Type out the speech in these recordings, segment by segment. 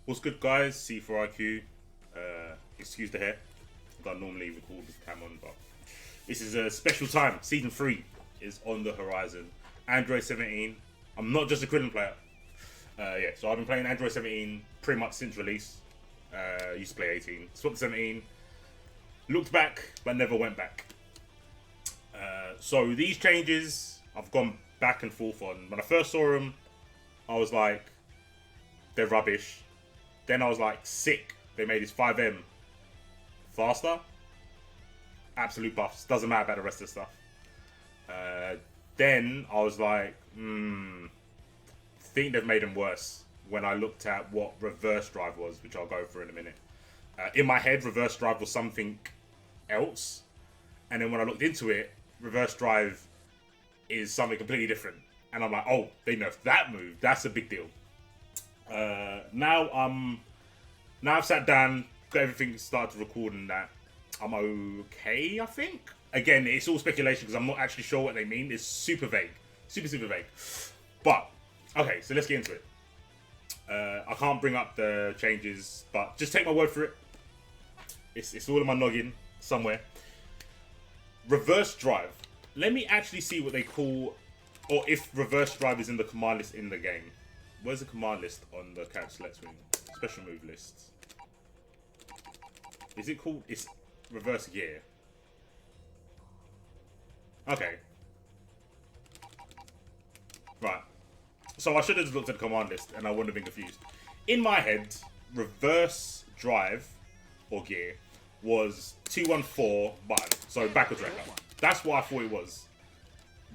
What's good, guys? C4IQ. Excuse the hair. I don't normally record with cam on, but this is a special time. Season 3 is on the horizon. Android 17. I'm not just a Krillin player. Yeah, so I've been playing Android 17 pretty much since release. Used to play 18. Swapped to 17. Looked back, but never went back. So these changes, I've gone back and forth on. When I first saw them, I was like, they're rubbish. Then I was like, sick. They made his 5M faster. Absolute buffs. Doesn't matter about the rest of the stuff. Then I was like, think they've made him worse when I looked at what reverse drive was, which I'll go through in a minute. In my head, reverse drive was something else. And then when I looked into it, reverse drive is something completely different. And I'm like, oh, they nerfed that move. That's a big deal. Now I've sat down, got everything started recording that. I'm okay, I think. Again, it's all speculation because I'm not actually sure what they mean. It's super vague. Super vague. But, okay, so let's get into it. I can't bring up the changes, but just take my word for it. It's all in my noggin somewhere. Reverse drive. Let me actually see what they call, or if reverse drive is in the command list in the game. Where's the command list on the character select screen? Special move list. Is it called? It's reverse gear. Okay. Right. So I should have just looked at the command list and I wouldn't have been confused. In my head, reverse drive or gear was 214 button. So backwards record. That's what I thought it was.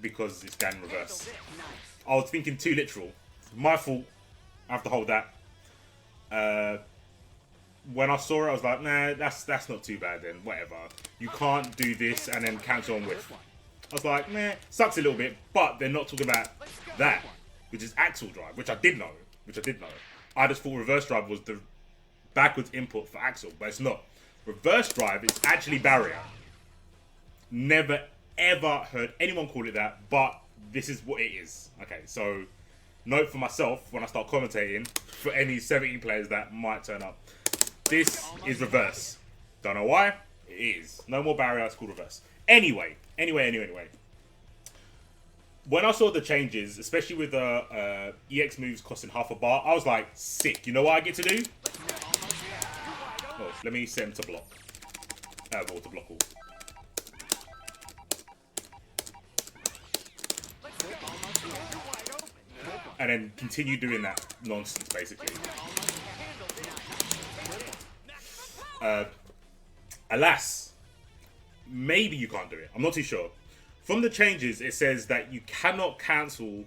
Because it's going reverse. I was thinking too literal. My fault. I have to hold that. When I saw it, I was like, nah, that's not too bad then. Whatever. You can't do this and then cancel on whiff. I was like, nah, sucks a little bit, but they're not talking about that, which is axle drive, which I did know. I just thought reverse drive was the backwards input for axle, but it's not. Reverse drive is actually barrier. Never ever heard anyone call it that, but this is what it is. Okay, so note for myself when I start commentating for any 17 players that might turn up. This is reverse. Don't know why. It is. No more barrier. It's called reverse. Anyway. When I saw the changes, especially with the EX moves costing half a bar, I was like, sick. You know what I get to do? Oh, let me set him to block. Well, to block all. And then continue doing that nonsense, basically. Alas, maybe you can't do it. I'm not too sure. From the changes, it says that you cannot cancel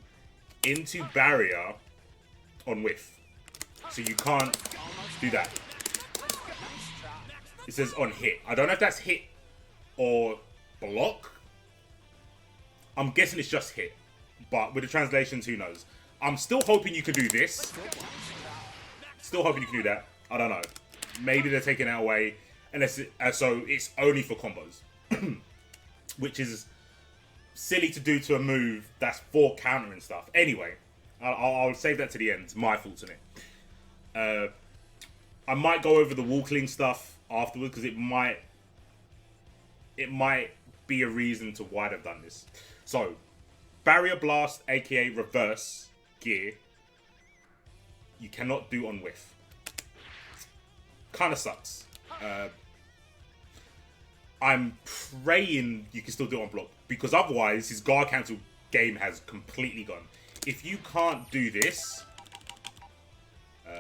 into barrier on whiff. So you can't do that. It says on hit. I don't know if that's hit or block. I'm guessing it's just hit. But with the translations, who knows? I'm still hoping you can do this. Still hoping you can do that. I don't know. Maybe they're taking that away. Unless so it's only for combos. Which is silly to do to a move that's for countering stuff. Anyway, I'll save that to the end. My fault in it. I might go over the wall cling stuff afterwards because it might be a reason to why they've done this. So, barrier blast, aka reverse gear, you cannot do on whiff. Kind of sucks. I'm praying you can still do it on block, because otherwise his guard cancel game has completely gone. If you can't do this, oh,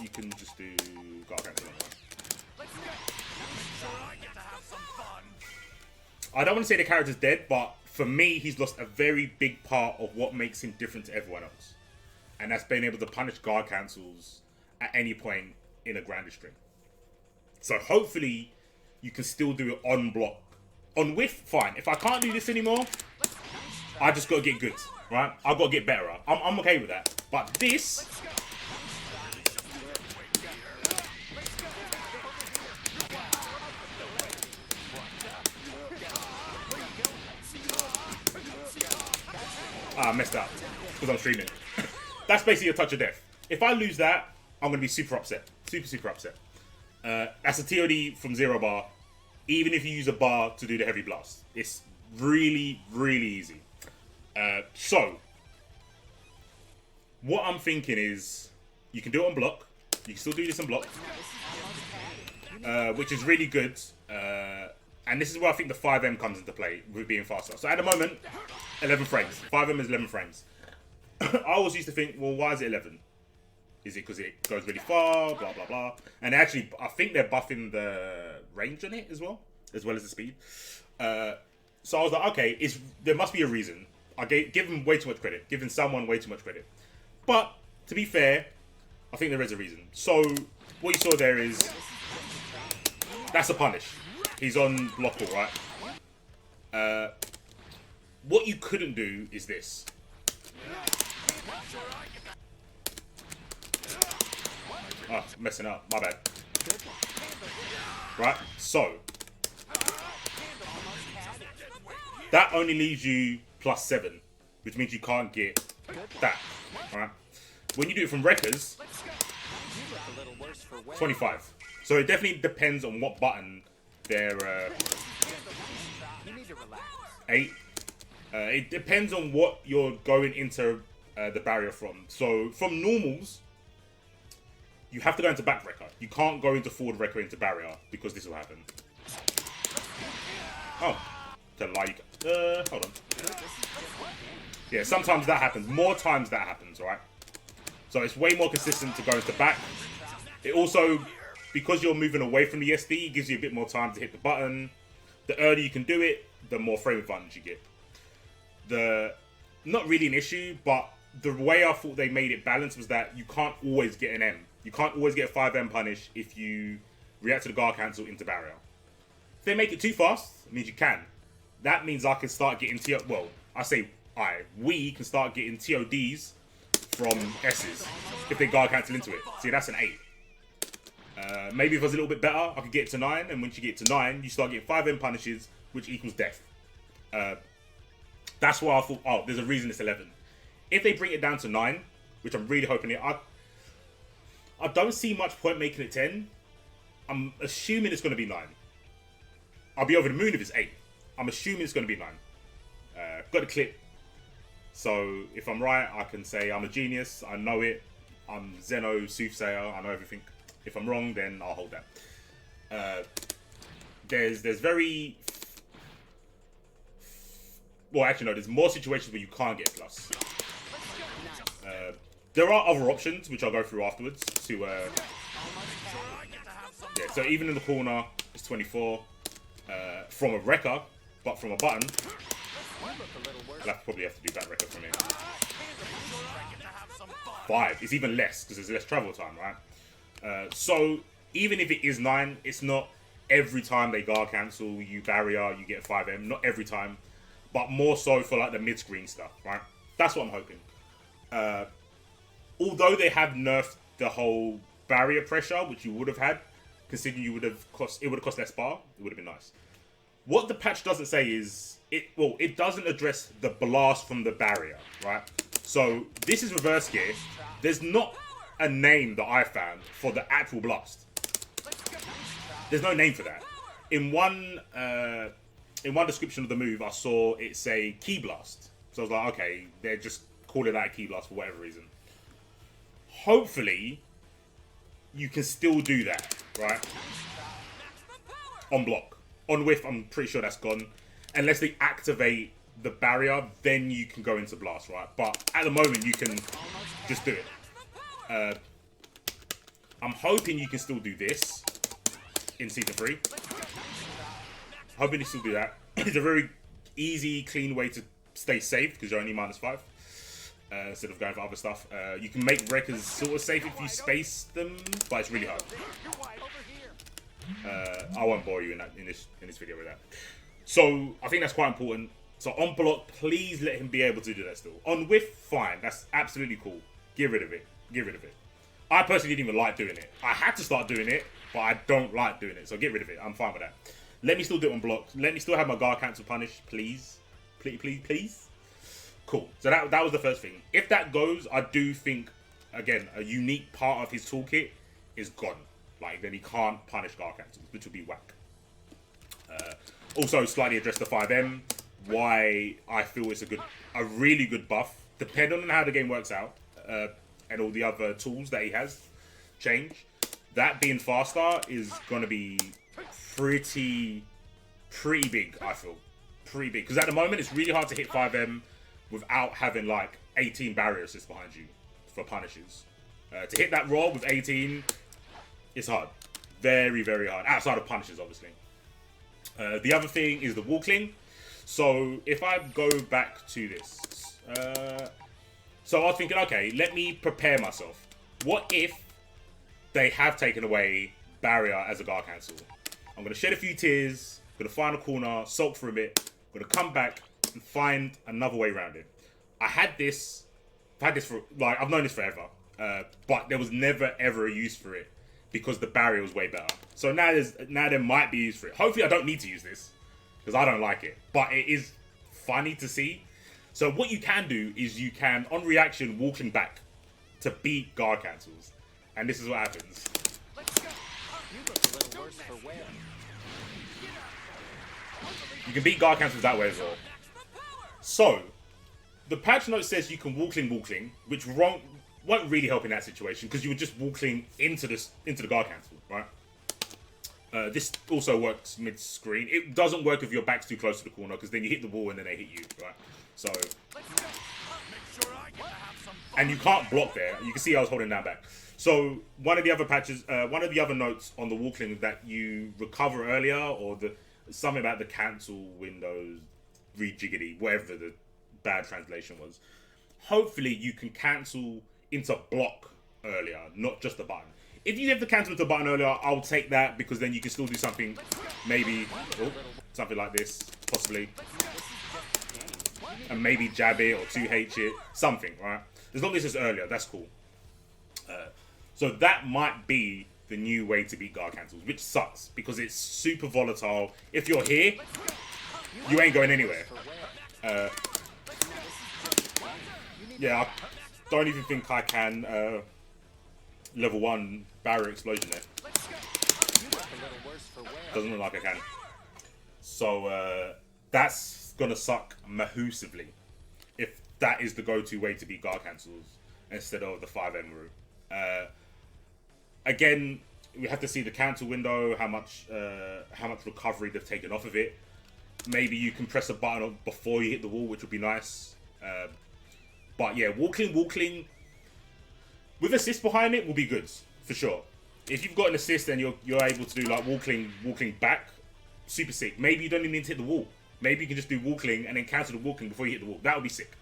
you can just do guard cancel. I don't want to say the character's dead, but for me, he's lost a very big part of what makes him different to everyone else. And that's being able to punish guard cancels at any point in a grander string. So hopefully, you can still do it on block. On whiff, fine. If I can't do this anymore, I just got to get good, right? I've got to get better. I'm okay with that. But this... I messed up because I'm streaming. That's basically a touch of death. If I lose that, I'm going to be super upset. Super upset. That's a TOD from 0 bar, even if you use a bar to do the heavy blast. It's really easy. So, what I'm thinking is, you can do it on block. You can still do this on block, which is really good. And this is where I think the 5M comes into play with being faster. So at the moment, 11 frames. 5M is 11 frames. I always used to think, well, why is it 11? Is it because it goes really far, blah, blah, blah. And actually, I think they're buffing the range on it as well as the speed. So I was like, okay, there must be a reason. I give them way too much credit. Giving someone way too much credit. But, to be fair, I think there is a reason. So, what you saw there is, that's a punish. He's on block all right. What you couldn't do is this. Oh, messing up. My bad. Right, so. That only leaves you +7, which means you can't get that. Alright. When you do it from Wreckers, 25. So it definitely depends on what button they're 8. It depends on what you're going into the barrier from. So from normals, you have to go into back wrecker. You can't go into forward wrecker into barrier because this will happen. Oh, tell a lie. Hold on. Yeah, sometimes that happens. More times that happens, right? So it's way more consistent to go into back. It also, because you're moving away from the SD, it gives you a bit more time to hit the button. The earlier you can do it, the more frame advantage you get. Not really an issue, but the way I thought they made it balanced was that you can't always get an M. You can't always get a 5M punish if you react to the guard cancel into barrier. If they make it too fast, it means you can. That means I can start getting we can start getting TODs from S's if they guard cancel into it. See, that's an 8. Maybe if I was a little bit better, I could get it to 9, and once you get to 9, you start getting 5M punishes, which equals death. That's why I thought, oh, there's a reason it's 11. If they bring it down to 9, which I'm really hoping I don't see much point making it 10. I'm assuming it's going to be 9. I'll be over the moon if it's 8. I'm assuming it's going to be 9. Got the clip. So if I'm right, I can say I'm a genius. I know it. I'm Zeno, soothsayer. I know everything. If I'm wrong, then I'll hold that. There's very... Well, actually, no. There's more situations where you can't get plus. There are other options, which I'll go through afterwards. Yeah, so even in the corner, it's 24. From a wrecker, but from a button, I'll probably have to do back wrecker from here. 5. It's even less, because there's less travel time, right? So, even if it is 9, it's not every time they guard cancel, you barrier, you get 5M. Not every time. But more so for like the mid-screen stuff, right? That's what I'm hoping. Although they have nerfed the whole barrier pressure, which you would have had, considering it would have cost less bar, it would have been nice. What the patch doesn't say is, it doesn't address the blast from the barrier, right? So this is reverse gear. There's not a name that I found for the actual blast. There's no name for that. In one description of the move, I saw it say key blast. So I was like, okay, they're just calling that a key blast for whatever reason. Hopefully, you can still do that, right? On block. On whiff, I'm pretty sure that's gone. Unless they activate the barrier, then you can go into blast, right? But at the moment, you can just do it. I'm hoping you can still do this in Season 3. Hoping you still do that. It's a very easy, clean way to stay safe, because you're only -5. Instead of going for other stuff. You can make wreckers sort of safe if you space them, but it's really hard. I won't bore you in this video with that. So I think that's quite important. So on block, please let him be able to do that still. On whiff, fine. That's absolutely cool. Get rid of it. Get rid of it. I personally didn't even like doing it. I had to start doing it, but I don't like doing it. So get rid of it. I'm fine with that. Let me still do it on block. Let me still have my guard cancel punish, please. Please. Cool. So that was the first thing. If that goes, I do think, again, a unique part of his toolkit is gone. Like, then he can't punish guard cancels, which would be whack. Also, slightly address the 5M. Why I feel it's a really good buff, depending on how the game works out, and all the other tools that he has change. That being faster is going to be pretty big, I feel. Pretty big. Because at the moment, it's really hard to hit 5M without having, like, 18 barrier assists behind you for punishes. To hit that raw with 18, it's hard. Very, very hard. Outside of punishes, obviously. The other thing is the walkling. So, if I go back to this. So, I was thinking, okay, let me prepare myself. What if they have taken away barrier as a guard cancel? I'm going to shed a few tears. Going to find a corner, sulk for a bit. Going to come back and find another way around it. I've had this for, like, I've known this forever. But there was never, ever a use for it. Because the barrier was way better. So now there might be use for it. Hopefully I don't need to use this. Because I don't like it. But it is funny to see. So what you can do is you can, on reaction, walking back to beat guard cancels. And this is what happens. You look a little worse for wear. You can beat guard cancels that way as well. So, the patch note says you can walkling, which won't really help in that situation because you were just walkling into the guard cancel, right? This also works mid-screen. It doesn't work if your back's too close to the corner because then you hit the wall and then they hit you, right? So, and you can't block there. You can see I was holding that back. So one of the other patches, one of the other notes on the walkling that you recover earlier, or something about the cancel windows, rejiggity, whatever the bad translation was. Hopefully you can cancel into block earlier, not just the button. If you have to cancel into button earlier, I'll take that because then you can still do something, maybe something like this, possibly, and maybe jab it or 2H it, something, right? As long as it's earlier, that's cool. So that might be the new way to beat guard cancels, which sucks because it's super volatile. If you're here, you ain't going anywhere. Yeah, I don't even think I can level 1 barrier explosion there. Doesn't look like I can. So that's gonna suck mahoosively if that is the go-to way to beat guard cancels instead of the 5M route. Again, we have to see the cancel window, how much recovery they've taken off of it. Maybe you can press a button before you hit the wall, which would be nice. But yeah, walkling with assist behind it will be good for sure. If you've got an assist and you're able to do like walkling back, super sick. Maybe you don't even need to hit the wall. Maybe you can just do walkling and then cancel the walkling before you hit the wall. That would be sick.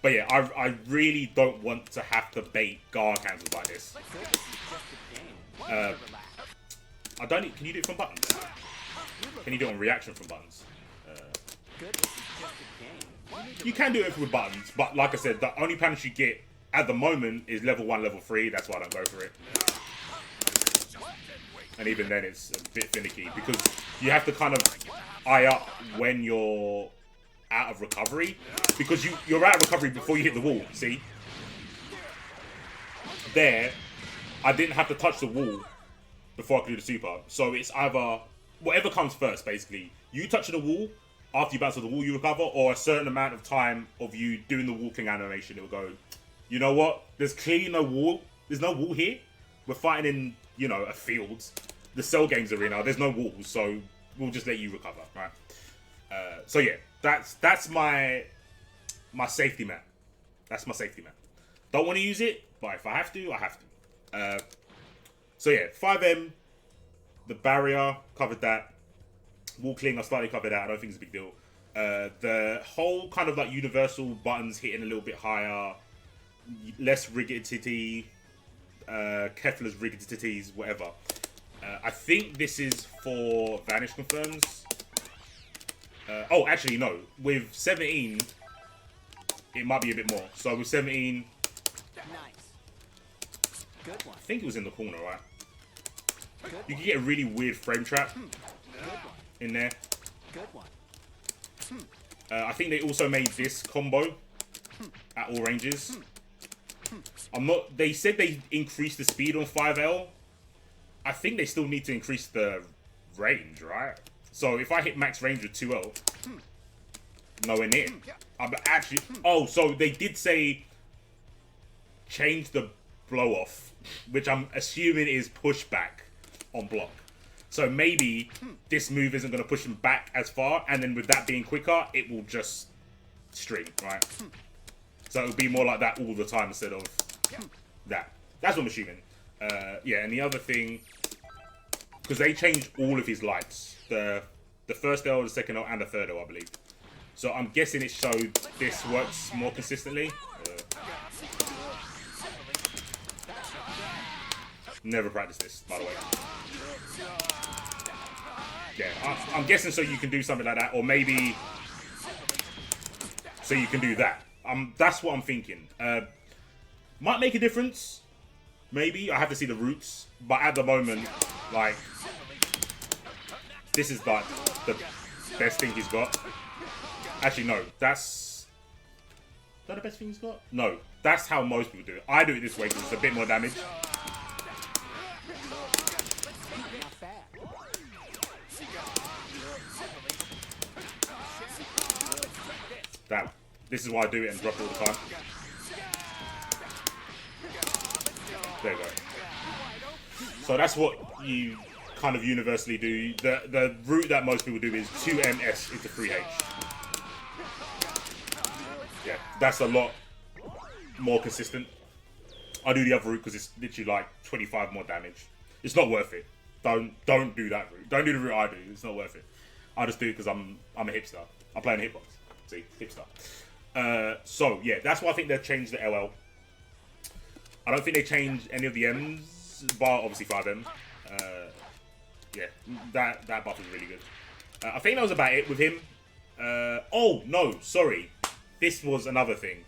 But yeah, I really don't want to have to bait guard cancels like this. I don't need, can you do it from buttons? Can you do it on reaction from buttons? You can do it with buttons, but like I said, the only punish you get at the moment is level 1, level 3. That's why I don't go for it. And even then, it's a bit finicky because you have to kind of eye up when you're out of recovery, because you're out of recovery before you hit the wall. See, there, I didn't have to touch the wall before I could do the super. So it's either whatever comes first, basically. You touching the wall. After you bounce off the wall, you recover, or a certain amount of time of you doing the walking animation, it will go, you know what? There's clearly no wall. There's no wall here. We're fighting in, you know, a field. The Cell Games arena. There's no walls, so we'll just let you recover, right? So yeah, that's my safety net. That's my safety net. Don't want to use it, but if I have to, I have to. So yeah, 5M, the barrier, covered that. Walkling, I slightly covered that. I don't think it's a big deal. The whole kind of like universal buttons hitting a little bit higher, less rigidity, Kefla's rigidities, whatever. I think this is for Vanish confirms. Oh, actually, no. With 17, it might be a bit more. So with 17, Good one. I think it was in the corner, right? You can get a really weird frame trap in there. Good one. I think they also made this combo at all ranges. I'm not. They said they increased the speed on 5L. I think they still need to increase the range, right? So if I hit max range with 2L, nowhere near. I'm actually. Oh, so they did say change the blow off, which I'm assuming is pushback on block. So maybe this move isn't going to push him back as far, and then with that being quicker, it will just string, right? So it'll be more like that all the time instead of that. That's what I'm assuming. Yeah, and the other thing, because they changed all of his lights, the first L, the second L, and the third L, I believe. So I'm guessing it showed this works more consistently. Never practiced this, by the way. Yeah, I'm guessing so you can do something like that, or maybe so you can do that. That's what I'm thinking. Might make a difference. Maybe. I have to see the roots. But at the moment, like, this is like the best thing he's got. Actually, no. That's... Is that the best thing he's got? No. That's how most people do it. I do it this way because it's a bit more damage. Damn. This is why I do it and drop it all the time. There you go. So that's what you kind of universally do. The route that most people do is 2MS into 3H. Yeah, that's a lot more consistent. I do the other route because it's literally like 25 more damage. It's not worth it. Don't do that route. Don't do the route I do. It's not worth it. I just do it because I'm a hipster. I'm playing a hitbox. See, hipster. So yeah, that's why I think they've changed the LL. I don't think they changed any of the M's, bar obviously 5M. Yeah, that buff is really good. I think that was about it with him. Oh no, sorry. This was another thing.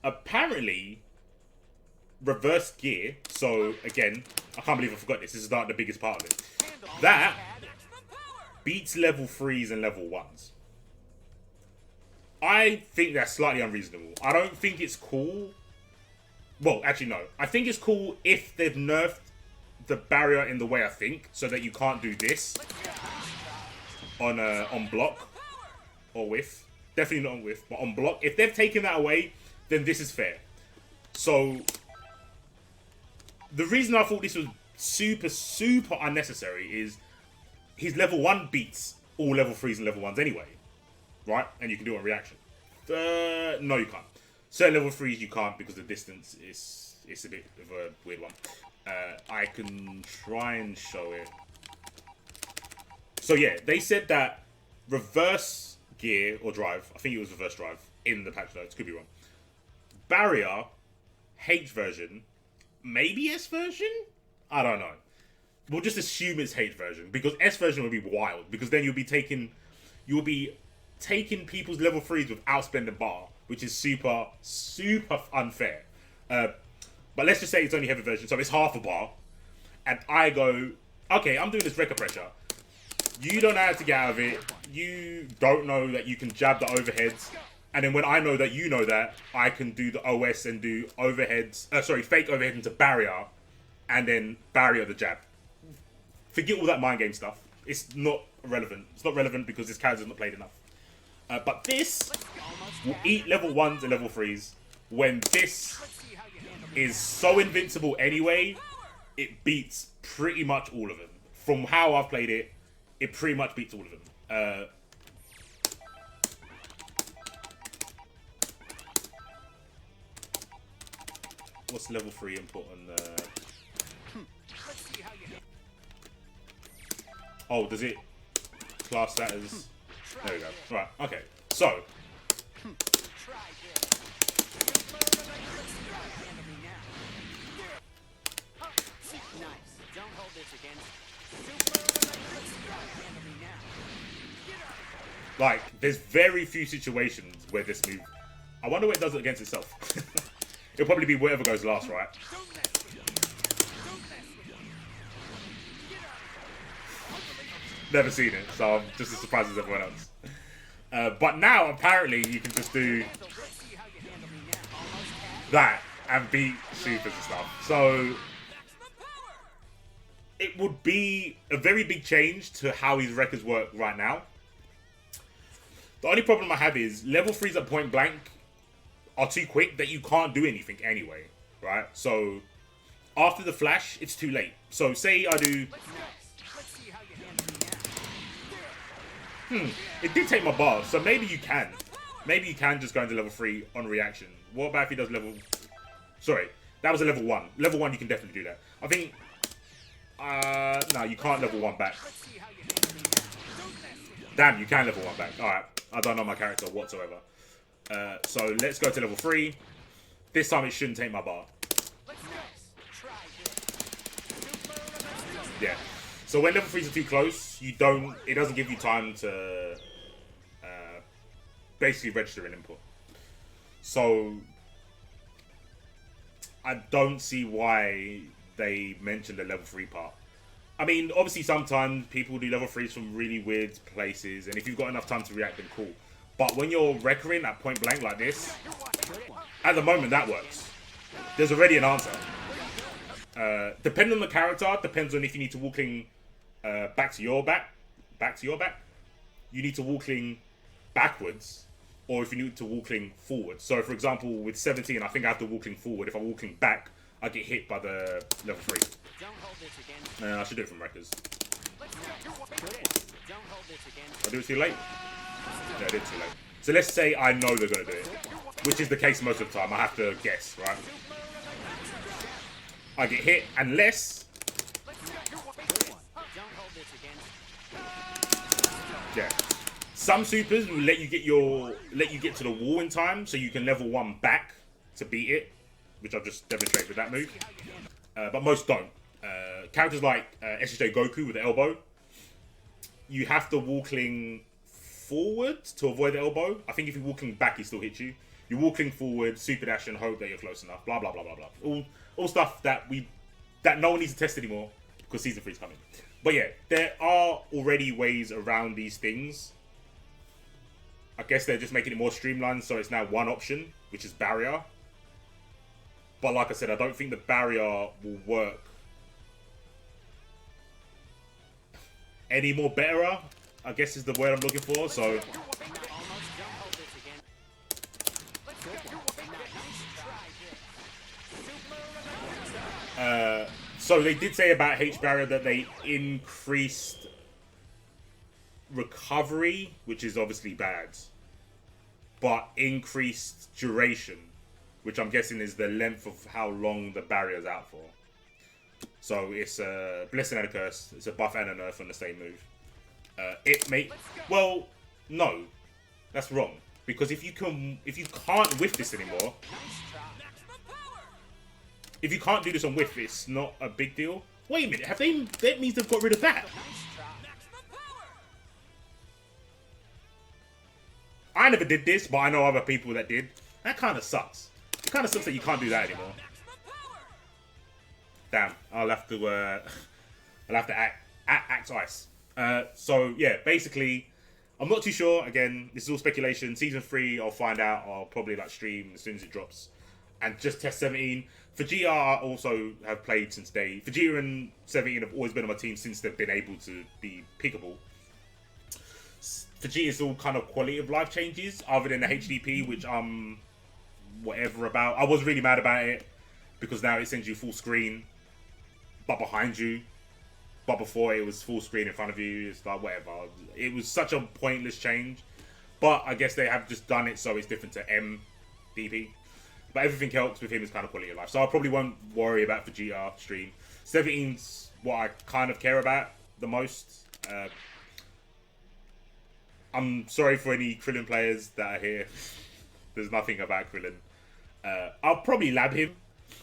Apparently, reverse gear. So again, I can't believe I forgot this. This is not the biggest part of it. That beats level 3s and level 1s. I think that's slightly unreasonable. I don't think it's cool. Well, actually, no. I think it's cool if they've nerfed the barrier in the way I think, so that you can't do this on block or whiff. Definitely not on whiff, but on block. If they've taken that away, then this is fair. So the reason I thought this was super, super unnecessary is his level 1 beats all level 3s and level 1s anyway. Right? And you can do it on reaction. No, you can't. Certain level 3s you can't because the distance is a bit of a weird one. I can try and show it. So yeah, they said that reverse gear or drive, I think it was reverse drive in the patch notes, could be wrong. Barrier, H version, maybe S version? I don't know. We'll just assume it's H version because S version would be wild because then you'll be taking people's level 3s without spending bar, which is super, super unfair. But let's just say it's only heavy version, so it's half a bar. And I go, okay, I'm doing this record pressure. You don't know how to get out of it. You don't know that you can jab the overheads. And then when I know that you know that, I can do the OS and do overheads, fake overhead into barrier, and then barrier the jab. Forget all that mind game stuff. It's not relevant. It's not relevant because this character's not played enough. But this will eat level 1s and level 3s when this is so invincible anyway, it beats pretty much all of them. From how I've played it, it pretty much beats all of them. What's level 3 input on the... Oh, does it class that as... There we go. Right, okay. So. Like, there's very few situations where this move... I wonder what it does against itself. It'll probably be whatever goes last, right? Never seen it, so I'm just as surprised as everyone else. But now apparently you can just do that and beat supers and stuff. So it would be a very big change to how his records work right now. The only problem I have is level 3s at point blank are too quick that you can't do anything anyway, right? So after the flash, it's too late. So say I do... It did take my bar, so maybe you can. Maybe you can just go into level 3 on reaction. What about if he does level... Sorry, that was a level 1. Level 1, you can definitely do that. I think... no, you can't level 1 back. Damn, you can level 1 back. Alright, I don't know my character whatsoever. So let's go to level 3. This time it shouldn't take my bar. Yeah. So when level 3s are too close, it doesn't give you time to basically register an input. So I don't see why they mentioned the level 3 part. I mean, obviously sometimes people do level 3s from really weird places, and if you've got enough time to react, then cool. But when you're recurring at point blank like this, at the moment that works. There's already an answer. Depending on the character, depends on if you need to walking back to your back. You need to walking backwards, or if you need to walking forward. So for example, with 17, I think I have to walking forward. If I'm walking back, I get hit by the level 3. I should do it from records. I do it too late? Yeah, I did it too late. So let's say I know they're going to do it, which is the case most of the time. I have to guess, right? I get hit unless... Yeah. Some supers will let you get to the wall in time, so you can level 1 back to beat it, which I'll just demonstrate with that move. But most don't. Characters like SSJ Goku with the elbow, you have to walking forward to avoid the elbow. I think if you're walking back, he still hits you. You're walking forward, super dash, and hope that you're close enough. Blah blah blah blah blah. All stuff that no one needs to test anymore because season 3 is coming. But yeah, there are already ways around these things. I guess they're just making it more streamlined, so it's now one option, which is barrier. But like I said, I don't think the barrier will work any more better, I guess is the word I'm looking for. So so they did say about H barrier that they increased recovery, which is obviously bad, but increased duration, which I'm guessing is the length of how long the barrier's out for. So it's a blessing and a curse. It's a buff and a nerf on the same move. Well, no, that's wrong. Because if you can't whiff this anymore, if you can't do this on whiff, it's not a big deal. Wait a minute, that means they've got rid of that. I never did this, but I know other people that did. That kind of sucks. It kind of sucks that you can't do that anymore. Damn, I'll have to act ice. So yeah, basically, I'm not too sure. Again, this is all speculation. Season 3, I'll find out. I'll probably stream as soon as it drops, and just test 17. Vegeta I also have played since day. Vegeta and 17 have always been on my team since they've been able to be pickable. Vegeta's all kind of quality of life changes, other than the HDP, which I'm whatever about. I was really mad about it because now it sends you full screen, but behind you. But before it was full screen in front of you. It's like whatever. It was such a pointless change. But I guess they have just done it so it's different to MDP. But everything else with him is kind of quality of life. So I probably won't worry about Vegeta stream. 17's what I kind of care about the most. I'm sorry for any Krillin players that are here. There's nothing about Krillin. I'll probably lab him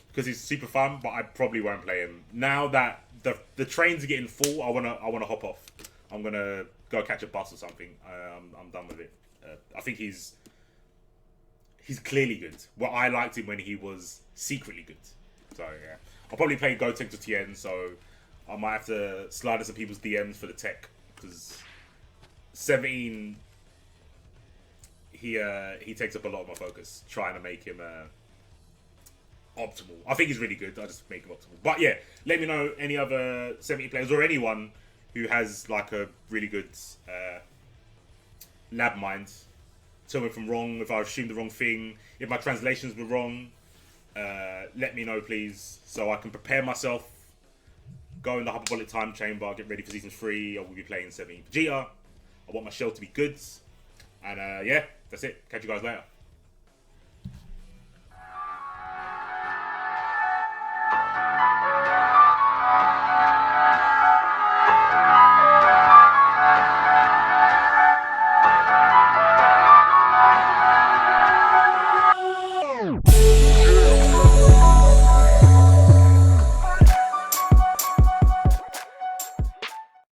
because he's super fun, but I probably won't play him. Now that the trains are getting full, I wanna hop off. I'm gonna go catch a bus or something. I'm done with it. I think he's clearly good. Well, I liked him when he was secretly good. So yeah, I'll probably play Goten to Tien. So I might have to slide in some people's DMs for the tech because 17 he takes up a lot of my focus, trying to make him optimal. I think he's really good. I just make him optimal. But yeah, let me know any other 70 players or anyone who has like a really good lab mind. Tell me if I'm wrong, if I assumed the wrong thing, if my translations were wrong. Let me know, please, so I can prepare myself. Go in the hyperbolic time chamber, get ready for season 3. I will be playing 70 Vegeta. I want my shell to be good. And yeah, that's it. Catch you guys later.